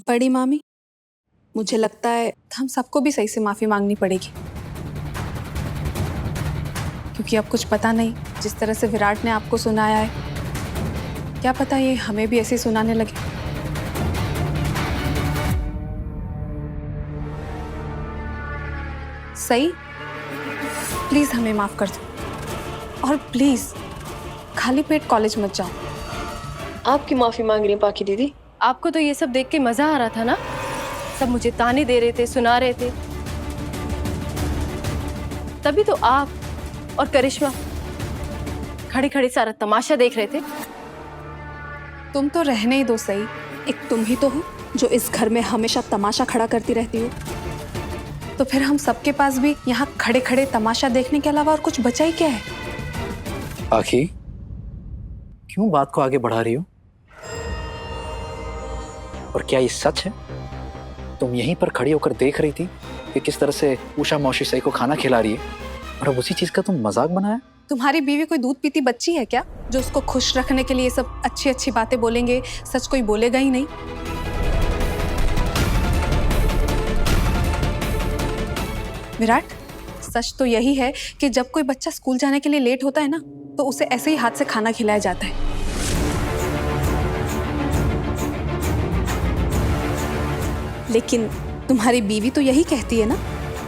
बड़ी मामी, मुझे लगता है हम सबको भी सही से माफी मांगनी पड़ेगी, क्योंकि अब कुछ पता नहीं, जिस तरह से विराट ने आपको सुनाया है, क्या पता ये हमें भी ऐसे सुनाने लगे। सही, प्लीज हमें माफ कर दो और प्लीज खाली पेट कॉलेज मत जाओ। आपकी माफी मांग रही हैं पाखी दीदी? आपको तो ये सब देख के मजा आ रहा था ना? सब मुझे ताने दे रहे थे, सुना रहे थे, तभी तो आप और करिश्मा खड़े खड़े सारा तमाशा देख रहे थे। तुम तो रहने ही दो सही, एक तुम ही तो हो जो इस घर में हमेशा तमाशा खड़ा करती रहती हो, तो फिर हम सबके पास भी यहाँ खड़े खड़े तमाशा देखने के अलावा और कुछ बचा ही क्या है? आखी, क्यों बात को आगे बढ़ा रही हो? और क्या ये सच है? तुम यहीं पर खड़ी होकर देख रही थी कि किस तरह से उषा मौसी सही को खाना खिला रही है, और अब उसी चीज का तुम मजाक बनाया? तुम्हारी बीवी कोई दूध पीती बच्ची है क्या, जो उसको खुश रखने के लिए सब अच्छी अच्छी बातें बोलेंगे, सच कोई बोलेगा ही नहीं? विराट, सच तो यही है कि जब कोई बच्चा स्कूल जाने के लिए लेट होता है ना, तो उसे ऐसे ही हाथ से खाना खिलाया जाता है। लेकिन तुम्हारी बीवी तो यही कहती है ना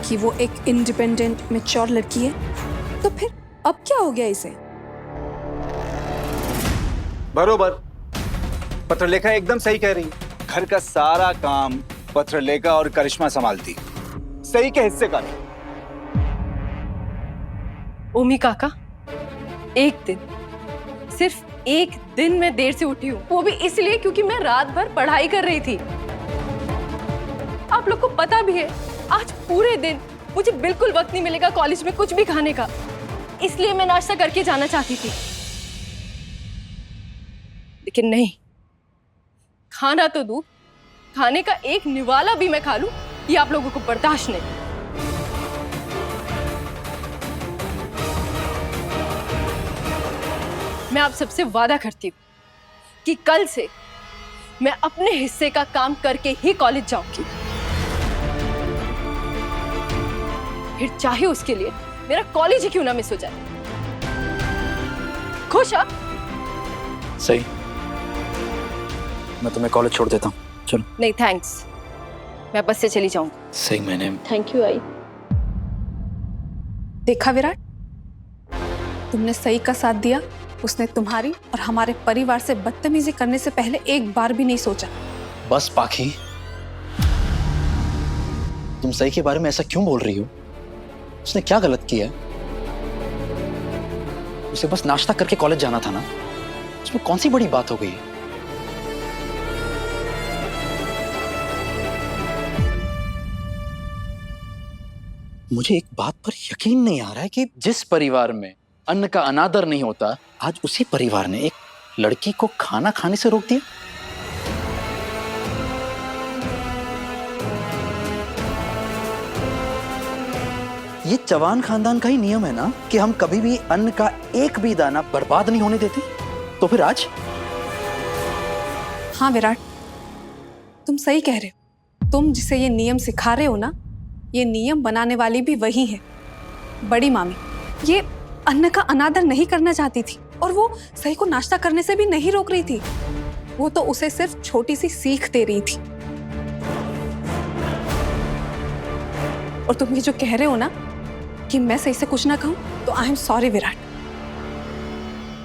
कि वो एक इंडिपेंडेंट मैच्योर लड़की है, तो फिर अब क्या हो गया इसे? बरोबर, पत्रलेखा एकदम सही कह रही है। घर का सारा काम पत्रलेखा और करिश्मा संभालती, सही के हिस्से का नहीं। ओमी काका, एक दिन, सिर्फ एक दिन मैं देर से उठी हूँ, वो भी इसलिए क्योंकि मैं रात भर पढ़ाई कर रही थी। आप लोग को पता भी है, आज पूरे दिन मुझे बिल्कुल वक्त नहीं मिलेगा कॉलेज में कुछ भी खाने का, इसलिए मैं नाश्ता करके जाना चाहती थी, लेकिन नहीं, खाना तो दूर, खाने का एक निवाला भी मैं खा लूं, ये आप लोगों को बर्दाश्त नहीं। मैं आप सबसे वादा करती हूँ कि कल से मैं अपने हिस्से का काम करके ही कॉलेज जाऊंगी, फिर चाहे उसके लिए मेरा कॉलेज ही क्यों ना मिस हो जाए। खुश आप? सही, मैं तुम्हें कॉलेज छोड़ देता हूँ, चलो। नहीं थैंक्स, मैं बस से चली जाऊंगी। सही, मैंने थैंक यू आई। देखा विराट, तुमने सही का साथ दिया, उसने तुम्हारी और हमारे परिवार से बदतमीजी करने से पहले एक बार भी नहीं सोचा। बस पाखी, तुम सही के बारे में ऐसा क्यों बोल रही हो? उसने क्या गलत किया है? उसे बस नाश्ता करके कॉलेज जाना था ना, उसमें कौन सी बड़ी बात हो गई? मुझे एक बात पर यकीन नहीं आ रहा है कि जिस परिवार में अन्न का अनादर नहीं होता, आज उसी परिवार ने एक लड़की को खाना खाने से रोक दिया। ये चौहान खानदान का ही नियम है ना कि हम कभी भी अन्न का एक भी दाना बर्बाद नहीं होने देते। तो फिर आज? हाँ विराट, तुम सही कह रहे हो। तुम जिसे ये नियम सिखा रहे हो ना, ये नियम बनाने वाली भी वही है, बड़ी मामी। ये अन्न का अनादर नहीं करना चाहती थी, और वो सही को नाश्ता करने से भी नहीं रोक रही थी, वो तो उसे सिर्फ छोटी सी सीख दे रही थी। और तुम ये जो कह रहे हो ना कि मैं सही से कुछ ना कहूं, तो आई एम सॉरी विराट,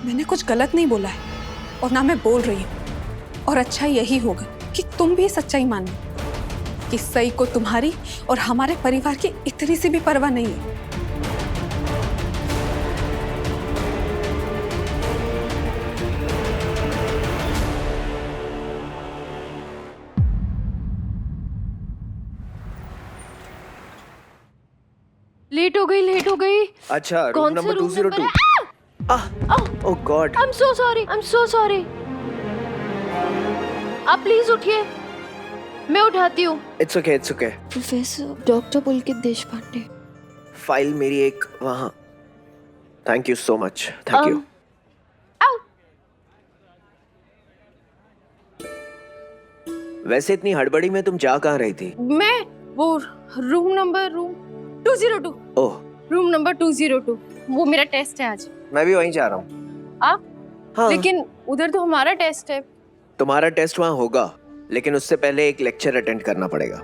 मैंने कुछ गलत नहीं बोला है और ना मैं बोल रही हूं। और अच्छा यही होगा कि तुम भी सच्चाई मान लो कि सही को तुम्हारी और हमारे परिवार की इतनी सी भी परवाह नहीं है। लेट हो गई, लेट हो गई। अच्छा, रूम कौन सा number room 202। Oh God, I am so sorry, I am so sorry. आप प्लीज उठिए, मैं उठाती हूँ। It's okay, it's okay. Professor doctor Pulkit Deshpande. File मेरी एक वहाँ। Thank you so much, thank you. वैसे इतनी हड़बड़ी में तुम जा कहाँ रही थी? मैं वो रूम 202। ओह, रूम नंबर 202। वो मेरा टेस्ट है आज। मैं भी वहीं जा रहा हूँ। आप? हाँ। लेकिन उधर तो हमारा टेस्ट है। तुम्हारा टेस्ट वहाँ होगा, लेकिन उससे पहले एक लेक्चर अटेंड करना पड़ेगा।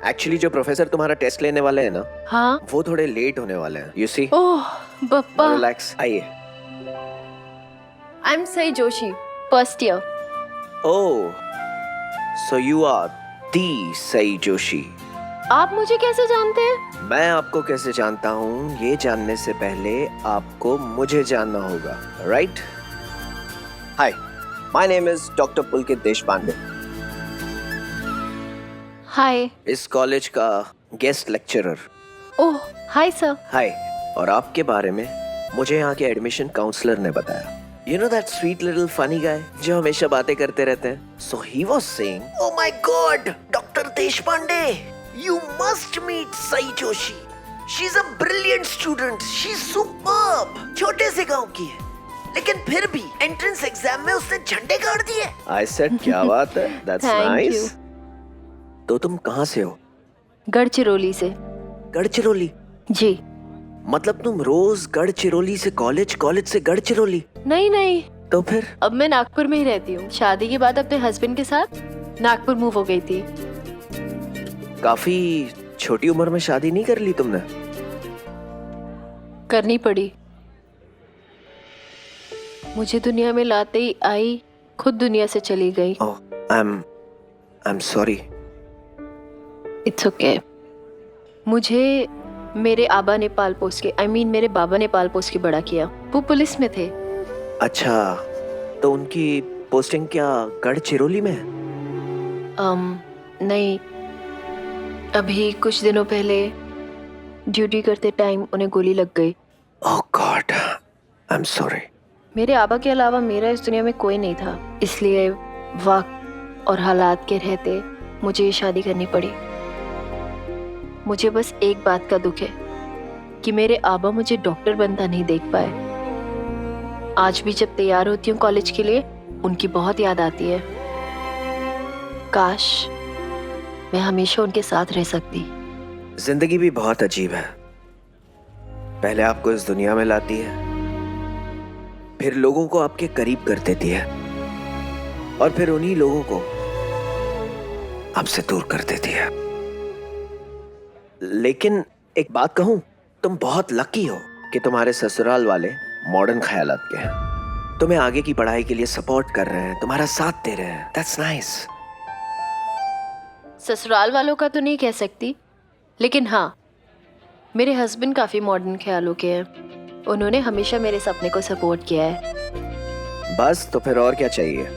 एक्चुअली जो प्रोफेसर तुम्हारा टेस्ट लेने वाले हैं ना, हाँ। वो थोड़े लेट होने वाले हैं। You see. Oh Bappa. Relax, आइए। I am Sai Joshi, first year. Oh, so you are the Sai Joshi. आप मुझे कैसे जानते हैं? मैं आपको कैसे जानता हूँ, ये जानने से पहले आपको मुझे जानना होगा, right? Hi, my name is doctor Pulkit Deshpande. Hi. इस कॉलेज का guest lecturer. Oh hi sir. Hi. और आपके बारे में मुझे यहाँ के एडमिशन काउंसलर ने बताया। You know that sweet little funny guy जो हमेशा बातें करते रहते हैं? So he was saying, "Oh my God, Dr. Deshpande, you must meet Sai Joshi. She's a brilliant student. She's superb. छोटे से गांव की है, लेकिन फिर भी एंट्रेंस एग्जाम में उसने झंडे गाड़ दिए." I said, क्या बात है? That's Thank nice. you. तो तुम कहाँ से हो? गढ़चिरौली से। गढ़चिरौली? जी। मतलब तुम रोज गढ़चिरौली से कॉलेज, कॉलेज से गढ़चिरौली? नहीं। तो फिर? अब मैं नागपुर में ही रहती हूँ। शादी के बाद अपने हस्बैंड के साथ नागपुर मूव हो गई थी। काफी छोटी उम्र में शादी नहीं कर ली तुमने? करनी पड़ी। मुझे दुनिया में लाते ही आई, खुद दुनिया से चली गई। Oh, I am sorry. It's okay. मुझे मेरे आबा ने पाल पोस के, मेरे बाबा ने पाल पोस के बड़ा किया। वो पुलिस में थे। अच्छा, तो उनकी पोस्टिंग क्या गढ़चिरौली में है? नहीं, अभी कुछ दिनों पहले ड्यूटी करते टाइम उन्हें गोली लग गई। ओह गॉड, आई एम सॉरी। मेरे आबा के अलावा मेरा इस दुनिया में कोई नहीं था, इसलिए वक्त और हालात के रहते मुझे ये शादी करनी पड़ी। मुझे बस एक बात का दुख है कि मेरे आबा मुझे डॉक्टर बनता नहीं देख पाए। आज भी जब तैयार होती हूँ कॉलेज के लिए, उनकी बहुत याद आती है। काश मैं हमेशा उनके साथ रह सकती। जिंदगी भी बहुत अजीब है। पहले आपको इस दुनिया में लाती है, फिर लोगों को आपके करीब कर देती है, और फिर उन्हीं लोगों को आपसे दूर कर देती है। लेकिन एक बात कहूं, तुम बहुत लकी हो कि तुम्हारे ससुराल वाले मॉडर्न ख्यालात के हैं। तुम्हें आगे की पढ़ाई के लिए सपोर्ट कर रहे हैं, तुम्हारा साथ दे रहे हैं। That's nice. ससुराल वालों का तो नहीं कह सकती, लेकिन हाँ, मेरे हस्बैंड काफी मॉडर्न ख्यालों के हैं। उन्होंने हमेशा मेरे सपने को सपोर्ट किया है। बस तो फिर और क्या चाहिए?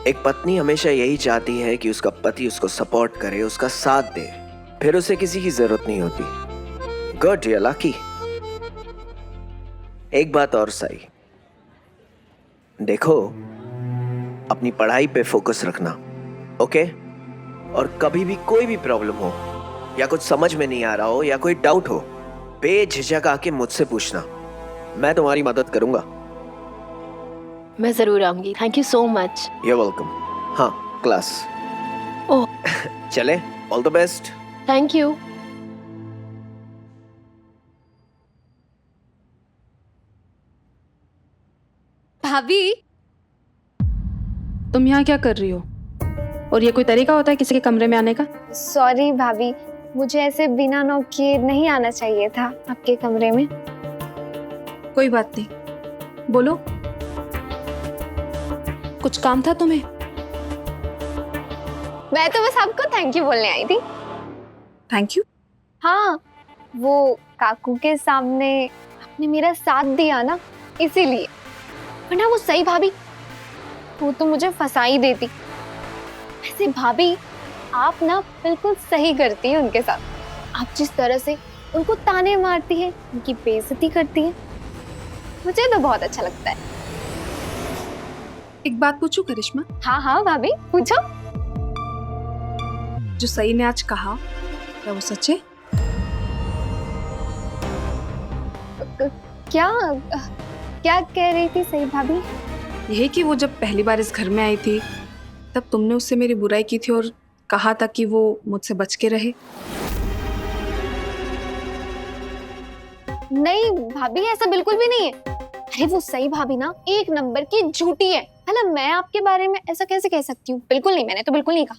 एक पत्नी हमेशा यही चाहती है कि उसका पति उसको सपोर्ट करे, उसका साथ दे, फिर उसे किसी की जरूरत नहीं होती। Good, you are lucky. एक बात और सही, देखो, अपनी पढ़ाई पे फोकस रखना, ओके? और कभी भी कोई भी प्रॉब्लम हो या कुछ समझ में नहीं आ रहा हो या कोई डाउट हो, बेझिझक आके मुझसे पूछना, मैं तुम्हारी मदद करूंगा। मैं जरूर आऊंगी। Thank you so much. You are welcome. हाँ, क्लास। ओह, चले, all the best. Thank you. भाभी, तुम यहाँ क्या कर रही हो? और ये कोई तरीका होता है किसी के कमरे में आने का? सॉरी भाभी, मुझे ऐसे बिना नॉक किए नहीं आना चाहिए था आपके कमरे में। कोई बात नहीं, बोलो, कुछ काम था तुम्हें? मैं तो बस आपको थैंक यू बोलने आई थी। Thank you? हाँ, वो काकू के सामने आपने मेरा साथ दिया ना, इसीलिए। वरना वो सही भाभी, वो तो मुझे फंसा ही देती। वैसे भाभी, आप ना बिल्कुल सही करती हैं उनके साथ। आप जिस तरह से उनको ताने मारती हैं, उनकी बेइज्जती करती हैं, मुझे तो बहुत अच्छा लगता है। एक बात पूछूं करिश्मा? हाँ हाँ भाभी, पूछो। जो सई ने आज कहा, क्या वो सच है? क्या कह रही थी सई भाभी? यही कि वो जब पहली बार इस घर में आई थी, मतलब तुमने उससे मेरी बुराई की थी और कहा था कि वो मुझसे बच के रहे? नहीं भाभी, ऐसा बिल्कुल भी नहीं है। अरे वो सही भाभी ना एक नंबर की झूठी है। मतलब मैं आपके बारे में ऐसा कैसे कह सकती हूँ? बिल्कुल नहीं, मैंने तो बिल्कुल नहीं कहा।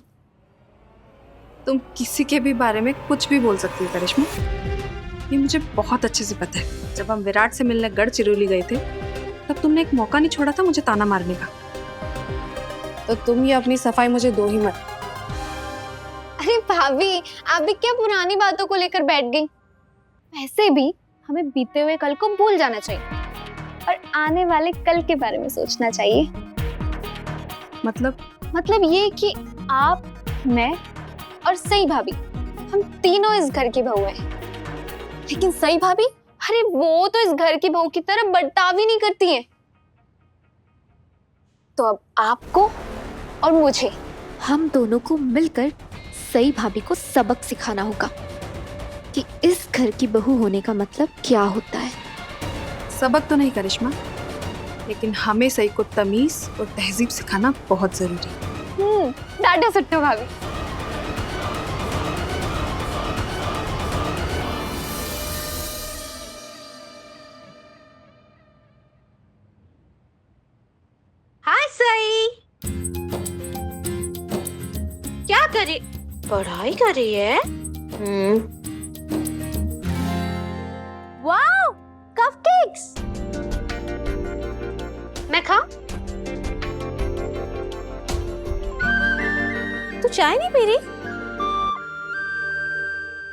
तुम किसी के भी बारे में कुछ भी बोल सकती हो करिश्मा, ये मुझे बहुत अच्छे से पता है। जब हम विराट से मिलने गढ़चिरौली गए थे तब तुमने एक मौका नहीं छोड़ा था मुझे ताना मारने का। तो तुम ये अपनी सफाई मुझे दो ही मत। अरे भाभी, आप भी क्या पुरानी बातों को लेकर बैठ गई? वैसे भी हमें बीते हुए कल को भूल जाना चाहिए और आने वाले कल के बारे में सोचना चाहिए। मतलब ये कि आप, मैं और सई भाभी, हम तीनों इस घर की बहू हैं। लेकिन सई भाभी, अरे वो तो इस घर की बहू की तरह बर्ताव ही नहीं करती हैं। तो अब आपको और मुझे, हम दोनों को मिलकर सई भाभी को सबक सिखाना होगा कि इस घर की बहू होने का मतलब क्या होता है। सबक तो नहीं करिश्मा, लेकिन हमें सही को तमीज और तहजीब सिखाना बहुत जरूरी है। डांटो सुट्टो भाभी। हाय सई, क्या करे? पढ़ाई कर रही है? Wow, cupcakes. मैं खाऊं? तू चाय नहीं पी रही?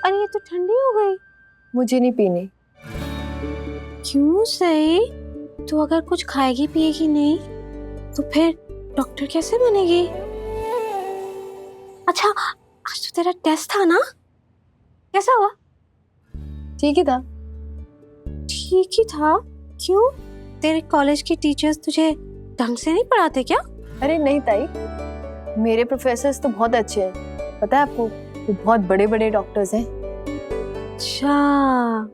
अरे ये तो ठंडी हो गई। मुझे नहीं पीनी। क्यों सही? तू अगर कुछ खाएगी पिएगी नहीं तो फिर डॉक्टर कैसे बनेगी? अच्छा, आज तो तेरा टेस्ट था ना? कैसा हुआ? ठीक ही था। ठीक ही था? क्यों? तेरे कॉलेज के टीचर्स तुझे ढंग से नहीं पढ़ाते क्या? अरे नहीं ताई, मेरे प्रोफेसर्स तो बहुत अच्छे हैं। पता है आपको, वो बहुत बड़े बड़े डॉक्टर्स हैं। अच्छा,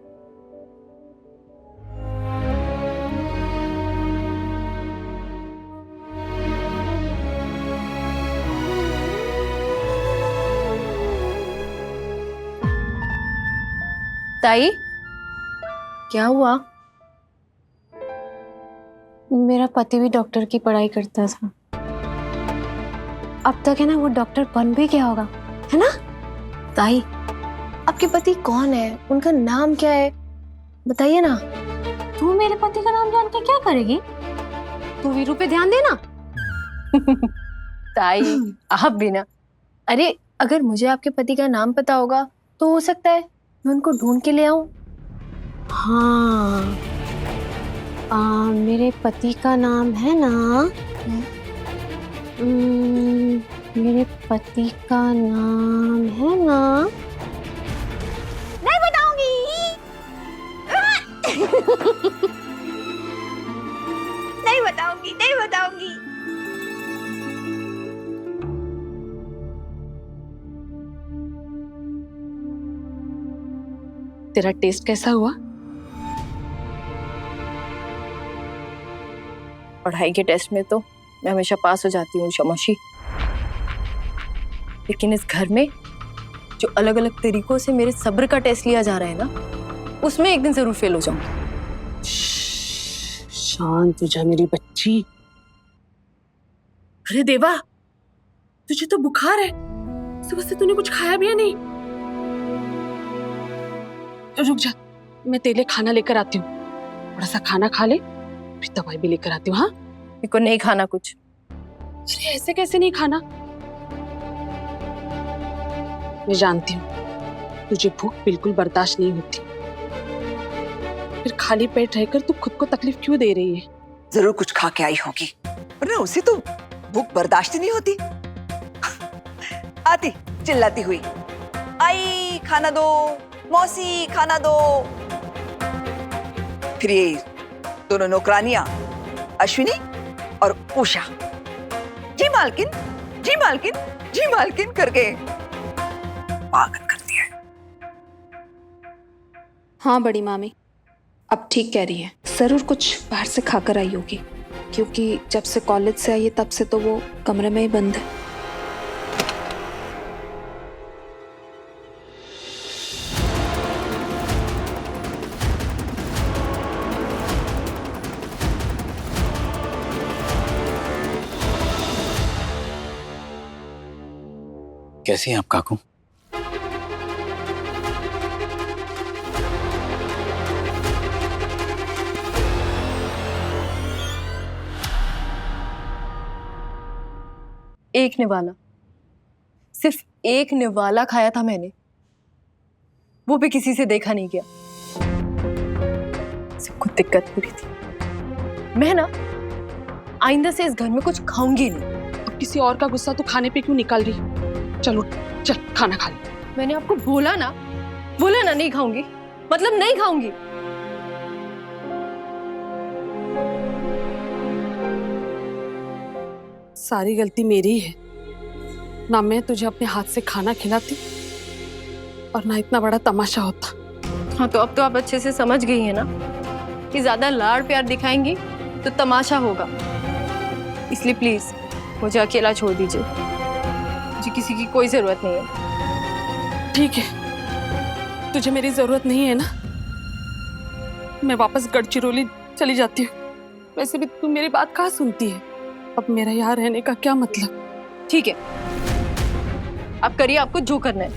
ताई, क्या हुआ? मेरा पति भी डॉक्टर की पढ़ाई करता था। अब तक है ना वो डॉक्टर बन भी गया होगा, है ना? ताई, आपके पति कौन है? उनका नाम क्या है? बताइए ना। तू मेरे पति का नाम जान के क्या करेगी? तू वीरू पे ध्यान देना। ताई, आप भी ना। अरे अगर मुझे आपके पति का नाम पता होगा तो हो सकता है मैं उनको ढूंढ के ले आऊं। हाँ, मेरे पति का नाम है ना, मेरे पति का नाम है ना, नहीं बताऊंगी। नहीं बताऊंगी, नहीं बताऊंगी। तेरा टेस्ट कैसा हुआ? पढ़ाई के टेस्ट में तो मैं हमेशा पास हो जाती हूँ शमोशी, लेकिन इस घर में जो अलग अलग तरीकों से मेरे सब्र का टेस्ट लिया जा रहा है ना, उसमें एक दिन जरूर फेल हो जाऊंगी। शांत हो जा मेरी बच्ची। अरे देवा, तुझे तो बुखार है, सुबह से तूने कुछ खाया भी है नहीं। रुक जा, मैं तेरे लिए खाना लेकर आती हूँ। थोड़ा सा खाना खा ले, फिर दवाई भी लेकर आती हूँ। हाँ, मेरे को नहीं खाना कुछ। अरे ऐसे कैसे नहीं खाना? मैं जानती हूँ तुझे भूख बिल्कुल बर्दाश्त नहीं होती, फिर खाली पेट रहकर तू खुद को तकलीफ क्यों दे रही है? जरूर कुछ खा के आई होगी, वरना उसे तो भूख बर्दाश्त ही नहीं होती। आती चिल्लाती हुई, आई खाना दो, मौसी खाना दो। फिर ये दोनों नौकरानियां अश्विनी और उषा, जी मालकिन, जी मालकिन, जी मालकिन करके पागल करती है। हाँ बड़ी मामी, अब ठीक कह रही है। जरूर कुछ बाहर से खाकर आई होगी, क्योंकि जब से कॉलेज से आई है तब से तो वो कमरे में ही बंद है। कैसी हैं आप काकू? एक निवाला, सिर्फ एक निवाला खाया था मैंने, वो भी किसी से देखा नहीं गया। सबको दिक्कत हो रही थी। मैं ना आइंदा से इस घर में कुछ खाऊंगी नहीं। अब किसी और का गुस्सा तो खाने पे क्यों निकाल रही? चलो चल खाना खा ले। मैंने आपको बोला ना नहीं खाऊंगी, मतलब नहीं खाऊंगी। सारी गलती मेरी ही है ना, मैं तुझे अपने हाथ से खाना खिलाती और ना इतना बड़ा तमाशा होता। हाँ, तो अब तो आप अच्छे से समझ गई है ना कि ज्यादा लाड़ प्यार दिखाएंगी तो तमाशा होगा। इसलिए प्लीज मुझे अकेला छोड़ दीजिए, मुझे किसी की कोई जरूरत नहीं है। ठीक है, तुझे मेरी जरूरत नहीं है ना, मैं वापस गढ़चिरौली चली जाती हूँ। वैसे भी तू मेरी बात कहाँ सुनती है, अब मेरा यहाँ रहने का क्या मतलब? ठीक है, आप करिए आपको जो करना है,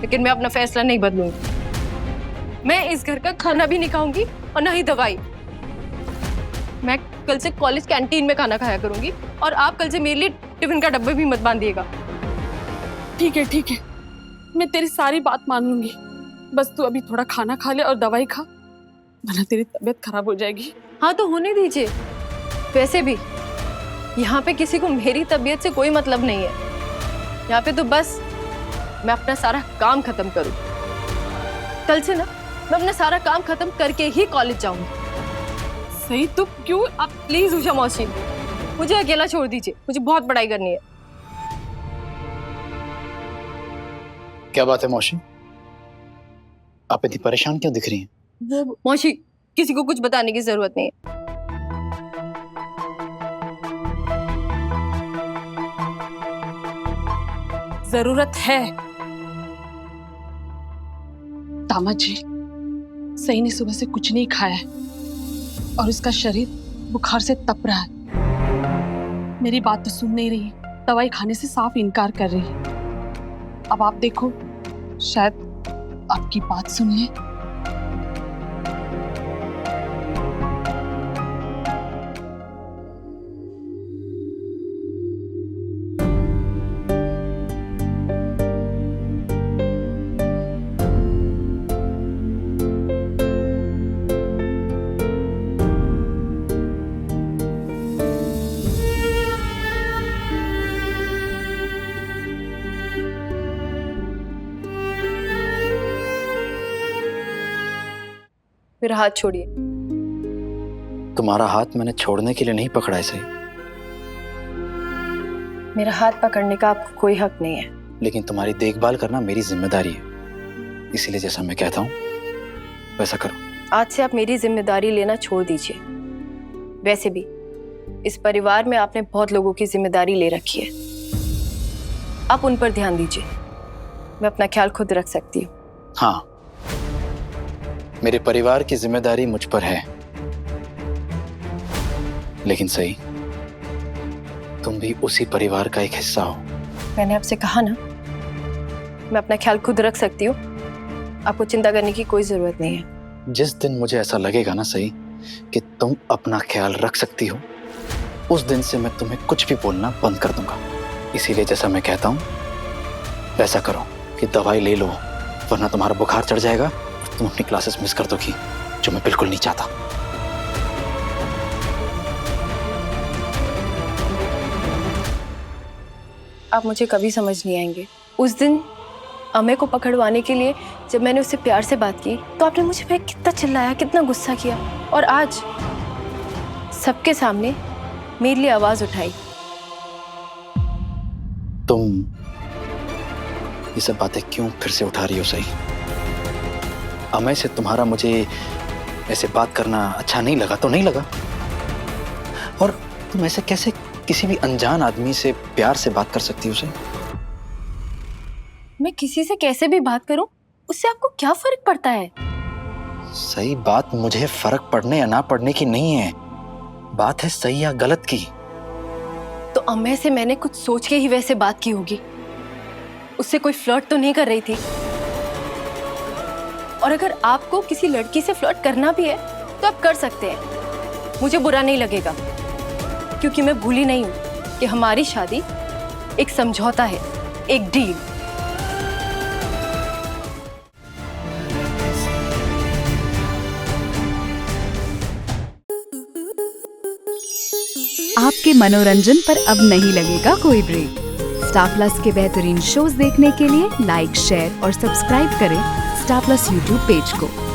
लेकिन मैं अपना फैसला नहीं बदलूंगी। मैं इस घर का खाना भी नहीं खाऊंगी और ना ही दवाई। मैं कल से कॉलेज कैंटीन में खाना खाया करूंगी और आप कल से मेरे लिए टिफिन का डब्बा भी मत बांधिएगा। ठीक है, मैं तेरी सारी बात मान लूंगी, बस तू अभी थोड़ा खाना खा ले और दवाई खा, वरना तेरी तबीयत खराब हो जाएगी। हाँ तो होने दीजिए। वैसे भी यहाँ पे किसी को मेरी तबीयत से कोई मतलब नहीं है। यहाँ पे तो बस मैं अपना सारा काम खत्म करूँ। कल से ना मैं अपना सारा काम खत्म करके ही कॉलेज जाऊंगी। सही तो क्यों? आप प्लीज उषा मौसी, मुझे अकेला छोड़ दीजिए, मुझे बहुत पढ़ाई करनी है। क्या बात है मौसी, आप इतनी परेशान क्यों दिख रही हैं? मौसी, किसी को कुछ बताने की जरूरत नहीं है। जरूरत है। दामाद जी, सही ने सुबह से कुछ नहीं खाया है और उसका शरीर बुखार से तप रहा है। मेरी बात तो सुन नहीं रही, दवाई खाने से साफ इनकार कर रही है। अब आप देखो, शायद आपकी बात सुन ले। मेरा हाथ छोड़िए। तुम्हारा हाथ मैंने छोड़ने के लिए नहीं पकड़ा है सही, मेरा हाथ पकड़ने का आपको कोई हक नहीं है। लेकिन तुम्हारी देखभाल करना मेरी जिम्मेदारी है, इसीलिए जैसा मैं कहता हूँ वैसा करो। आज से आप मेरी जिम्मेदारी लेना छोड़ दीजिए। वैसे भी इस परिवार में आपने बहुत लोगों की जिम्मेदारी ले रखी है, आप उन पर ध्यान दीजिए। मैं अपना ख्याल खुद रख सकती हूँ। हाँ, मेरे परिवार की जिम्मेदारी मुझ पर है, लेकिन सही तुम भी उसी परिवार का एक हिस्सा हो। मैंने आपसे कहा ना, मैं अपना ख्याल खुद रख सकती हूँ, आपको चिंता करने की कोई जरूरत नहीं है। जिस दिन मुझे ऐसा लगेगा ना सही कि तुम अपना ख्याल रख सकती हो, उस दिन से मैं तुम्हें कुछ भी बोलना बंद कर दूंगा। इसीलिए जैसा मैं कहता हूँ वैसा करो कि दवाई ले लो, वरना तुम्हारा बुखार चढ़ जाएगा और तुम अपनी क्लासेस मिस कर दोगी, जो मैं बिल्कुल नहीं चाहता। आप मुझे कभी समझ नहीं आएंगे। उस दिन अमे को पकड़वाने के लिए जब मैंने उससे प्यार से बात की तो आपने मुझे पे कितना चिल्लाया, कितना गुस्सा किया, और आज सबके सामने मेरे लिए आवाज उठाई। तुम ये सब बातें क्यों फिर से उठा रही हो सही? अमय से तुम्हारा मुझे ऐसे बात करना अच्छा नहीं लगा तो नहीं लगा, और तुम ऐसे कैसे किसी भी अनजान आदमी से प्यार से बात कर सकती हो सही? मैं किसी से कैसे भी बात करूं, उससे आपको क्या फर्क पड़ता है? सही बात मुझे फर्क पड़ने या ना पड़ने की नहीं है, बात है सही या गलत की। तो अम्मे से मैंने कुछ सोच के ही वैसे बात की होगी, उससे कोई फ्लर्ट तो नहीं कर रही थी। और अगर आपको किसी लड़की से फ्लर्ट करना भी है तो आप कर सकते हैं, मुझे बुरा नहीं लगेगा, क्योंकि मैं भूली नहीं हूं कि हमारी शादी एक समझौता है, एक डील। आपके मनोरंजन पर अब नहीं लगेगा कोई ब्रेक। स्टार प्लस के बेहतरीन शोज देखने के लिए लाइक, शेयर और सब्सक्राइब करें स्टार प्लस यूट्यूब पेज को।